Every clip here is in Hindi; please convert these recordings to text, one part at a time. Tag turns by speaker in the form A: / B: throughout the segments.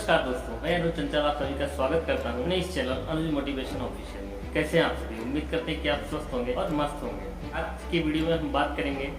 A: नमस्कार दोस्तों, मैं अनुज चंचल आप सभी का स्वागत करता हूं अपने इस चैनल अनुज मोटिवेशन ऑफिशियल में। कैसे हैं आप सभी? उम्मीद करते हैं कि आप स्वस्थ होंगे और मस्त होंगे। आज की वीडियो में हम बात करेंगे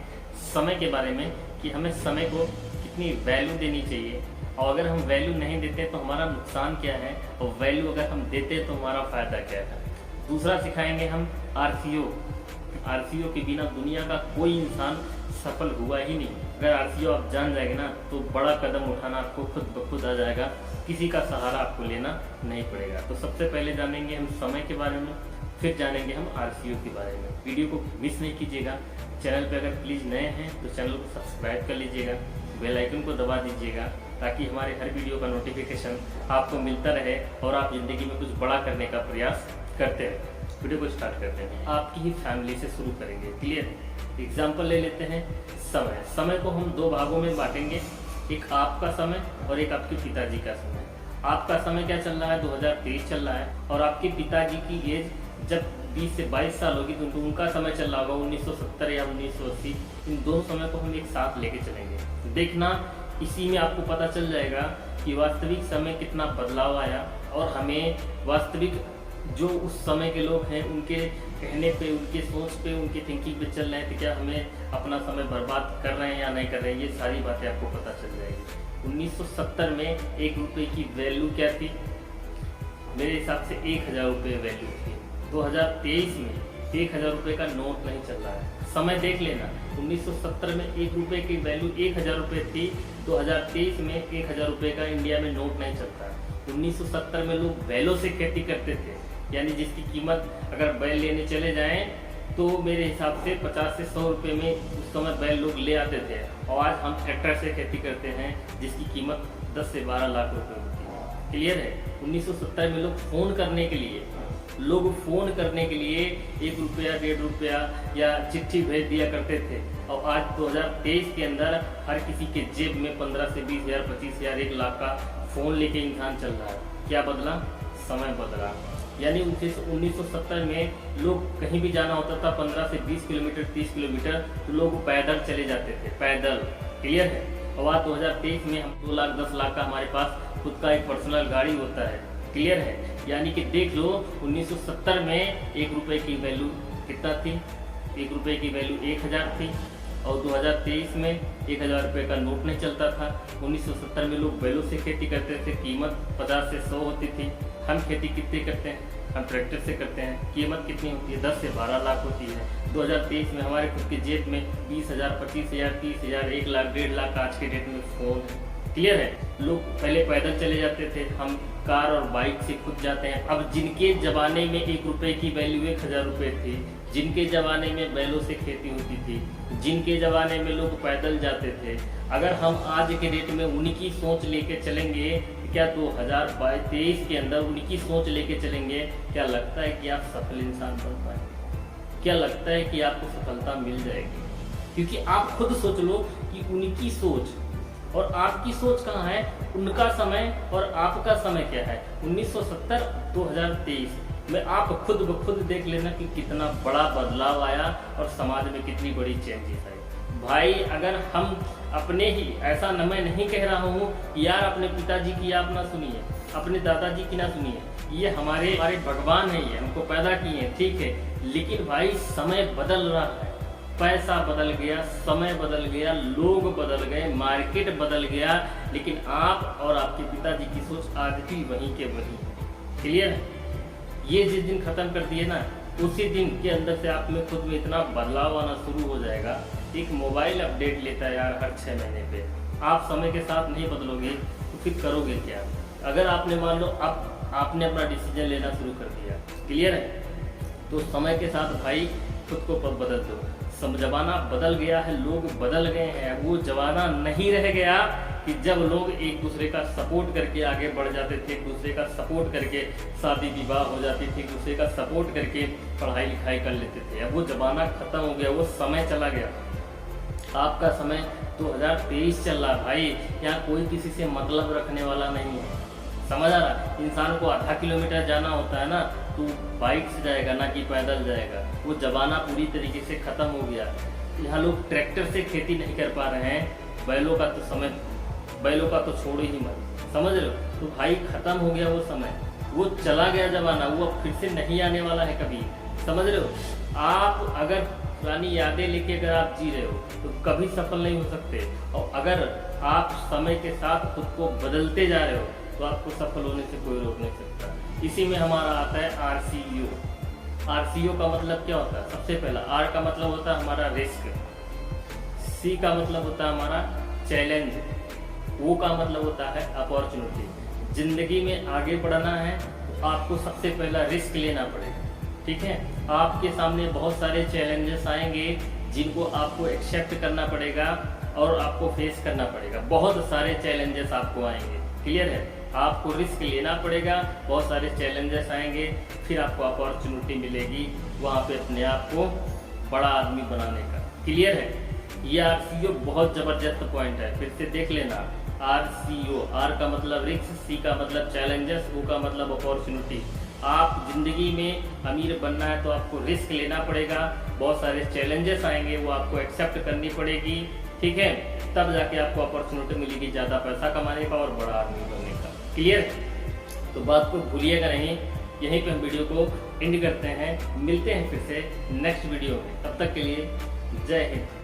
A: समय के बारे में कि हमें समय को कितनी वैल्यू देनी चाहिए और अगर हम वैल्यू नहीं देते तो हमारा नुकसान क्या है और वैल्यू अगर हम देते तो हमारा फायदा क्या है। दूसरा सिखाएंगे हम आरसीओ के बिना दुनिया का कोई इंसान सफल हुआ ही नहीं। अगर आरसीओ आप जान जाएंगे ना तो बड़ा कदम उठाना आपको खुद ब खुद आ जाएगा, किसी का सहारा आपको लेना नहीं पड़ेगा। तो सबसे पहले जानेंगे हम समय के बारे में, फिर जानेंगे हम आरसीओ के बारे में। वीडियो को मिस नहीं कीजिएगा। चैनल पे अगर प्लीज़ नए हैं तो चैनल को सब्सक्राइब कर लीजिएगा, बेल आइकन को दबा दीजिएगा ताकि हमारे हर वीडियो का नोटिफिकेशन आपको मिलता रहे और आप ज़िंदगी में कुछ बड़ा करने का प्रयास करते हैं। वीडियो को स्टार्ट करते हैं। आपकी ही फैमिली से शुरू करेंगे। क्लियर? एग्जाम्पल ले लेते हैं समय को हम दो भागों में बांटेंगे, एक आपका समय और एक आपके पिताजी का समय। आपका समय क्या चल रहा है? 2023 चल रहा है और आपके पिताजी की एज जब 20 से 22 साल होगी तो उनका समय चल रहा होगा 1970 या 1980। इन दोनों समय को हम एक साथ लेके चलेंगे। देखना इसी में आपको पता चल जाएगा कि वास्तविक समय कितना बदलाव आया और हमें वास्तविक जो उस समय के लोग हैं उनके कहने पे, उनके सोच पे, उनकी थिंकिंग पे चल रहे हैं तो क्या हमें अपना समय बर्बाद कर रहे हैं या नहीं कर रहे हैं, ये सारी बातें आपको पता चल जाएगी। 1970 में 1 रुपये की वैल्यू क्या थी? मेरे हिसाब से 1000 रुपये वैल्यू थी। 2023 में 1000 रुपये का नोट नहीं चल रहा है। समय देख लेना, 1970 में 1 रुपये की वैल्यू 1000 रुपये थी। 2023 में 1000 रुपये का इंडिया में नोट नहीं चलता है। 1970 में लोग बैलों से खेती करते थे, यानी जिसकी कीमत अगर बैल लेने चले जाएं तो मेरे हिसाब से 50 से 100 रुपये में उस समय बैल लोग ले आते थे। और आज हम ट्रैक्टर से खेती करते हैं जिसकी कीमत 10 से 12 लाख रुपए होती है। क्लियर है? 1970 में लोग फ़ोन करने के लिए 1 रुपया 1.5 रुपया या चिट्ठी भेज दिया करते थे और आज 2023 के अंदर हर किसी के जेब में 15 से 20 हज़ार, 25 हज़ार, 1 लाख का फ़ोन लेके इंसान चल रहा है। क्या बदला? समय बदला। यानी 1970 में लोग कहीं भी जाना होता था 15 से 20 किलोमीटर, 30 किलोमीटर तो लोग पैदल चले जाते थे, पैदल। क्लियर है? और आज 2023 में हम 2 लाख 10 लाख का हमारे पास खुद का एक पर्सनल गाड़ी होता है। क्लियर है? यानी कि देख लो 1970 में 1 रुपये की वैल्यू कितना थी? 1 रुपये की वैल्यू 1000 थी और 2023 में 1000 रुपये का नोट नहीं चलता था। 1970 में लोग बैलों से खेती करते थे, कीमत 50 से 100 होती थी। हम खेती कितने करते हैं? हम ट्रैक्टर से करते हैं, कीमत कितनी होती है? 10 से 12 लाख होती है। 2023 में हमारे खुद के जेब में 20 हज़ार, 25 हज़ार, 30 हज़ार, 1 लाख, 1.5 लाख आज के डेट में फ़ोन है। क्लियर है? लोग पहले पैदल चले जाते थे, हम कार और बाइक से खुद जाते हैं। अब जिनके ज़माने में 1 रुपये की वैल्यू 1000 रुपये थी, जिनके ज़माने में बैलों से खेती होती थी, जिनके ज़माने में लोग पैदल जाते थे, अगर हम आज के डेट में उनकी सोच लेके चलेंगे, क्या 2023 के अंदर उनकी सोच लेके चलेंगे, क्या लगता है कि आप सफल इंसान बन पाएंगे? क्या लगता है कि आपको सफलता मिल जाएगी? क्योंकि आप खुद सोच लो कि उनकी सोच और आपकी सोच कहाँ है, उनका समय और आपका समय क्या है। 1970 2023 में आप खुद ब खुद देख लेना कि कितना बड़ा बदलाव आया और समाज में कितनी बड़ी चेंजेस आई। भाई अगर हम अपने ही, ऐसा न मैं नहीं कह रहा हूँ यार अपने पिताजी की आप ना सुनिए, अपने दादाजी की ना सुनिए, ये हमारे भगवान है, ये हमको पैदा किए हैं, ठीक है। लेकिन भाई समय बदल रहा है, पैसा बदल गया, समय बदल गया, लोग बदल गए, मार्केट बदल गया, लेकिन आप और आपके पिताजी की सोच आज भी वहीं के वहीं है। क्लियर है? ये जिस दिन ख़त्म कर दिए ना, उसी दिन के अंदर से आप में खुद में इतना बदलाव आना शुरू हो जाएगा। एक मोबाइल अपडेट लेता है यार हर 6 महीने पे। आप समय के साथ नहीं बदलोगे तो फिर करोगे क्या? अगर आपने मान लो अब आपने अपना डिसीजन लेना शुरू कर दिया, क्लियर है, तो समय के साथ भाई खुद को बदल दो। ज़माना बदल गया है, लोग बदल गए हैं। वो ज़माना नहीं रह गया कि जब लोग एक दूसरे का सपोर्ट करके आगे बढ़ जाते थे, एक दूसरे का सपोर्ट करके शादी विवाह हो जाती थी, एक दूसरे का सपोर्ट करके पढ़ाई लिखाई कर लेते थे। अब वो ज़माना ख़त्म हो गया, वो समय चला गया। आपका समय 2023 चल रहा भाई। यहाँ कोई किसी से मतलब रखने वाला नहीं है। समझ आ रहा? इंसान को आधा किलोमीटर जाना होता है ना तो बाइक से जाएगा ना कि पैदल जाएगा। वो ज़माना पूरी तरीके से ख़त्म हो गया। यहाँ लोग ट्रैक्टर से खेती नहीं कर पा रहे हैं। बैलों का तो छोड़ो ही मत। समझ रहे हो? तो भाई खत्म हो गया वो समय, वो चला गया जमाना, वो अब फिर से नहीं आने वाला है कभी। समझ रहे हो? आप अगर पुरानी यादें लेके अगर आप जी रहे हो तो कभी सफल नहीं हो सकते, और अगर आप समय के साथ खुद को बदलते जा रहे हो तो आपको सफल होने से कोई रोक नहीं सकता। इसी में हमारा आता है RCO। RCO का मतलब क्या होता है? सबसे पहला R का मतलब होता है हमारा रिस्क, C का मतलब होता है हमारा चैलेंज, O का मतलब होता है अपॉर्चुनिटी। जिंदगी में आगे बढ़ना है तो आपको सबसे पहला रिस्क लेना पड़ेगा। ठीक है, आपके सामने बहुत सारे चैलेंजेस आएंगे जिनको आपको एक्सेप्ट करना पड़ेगा और आपको फेस करना पड़ेगा। बहुत सारे चैलेंजेस आपको आएंगे, क्लियर है? आपको रिस्क लेना पड़ेगा, बहुत सारे चैलेंजेस आएंगे, फिर आपको अपॉर्चुनिटी मिलेगी वहाँ पे अपने आप को बड़ा आदमी बनाने का। क्लियर है? ये RCO बहुत जबरदस्त पॉइंट है, फिर से देख लेना। RCO, R का मतलब रिस्क, C का मतलब चैलेंजेस, O का मतलब अपॉर्चुनिटी। आप जिंदगी में अमीर बनना है तो आपको रिस्क लेना पड़ेगा, बहुत सारे चैलेंजेस आएंगे, वो आपको एक्सेप्ट करनी पड़ेगी। ठीक है, तब जाके आपको अपॉर्चुनिटी मिलेगी ज़्यादा पैसा कमाने का और बड़ा आदमी बनने का। क्लियर? तो बात को भूलिएगा नहीं। यहीं पे हम वीडियो को एंड करते हैं, मिलते हैं फिर से नेक्स्ट वीडियो में। तब तक के लिए जय हिंद।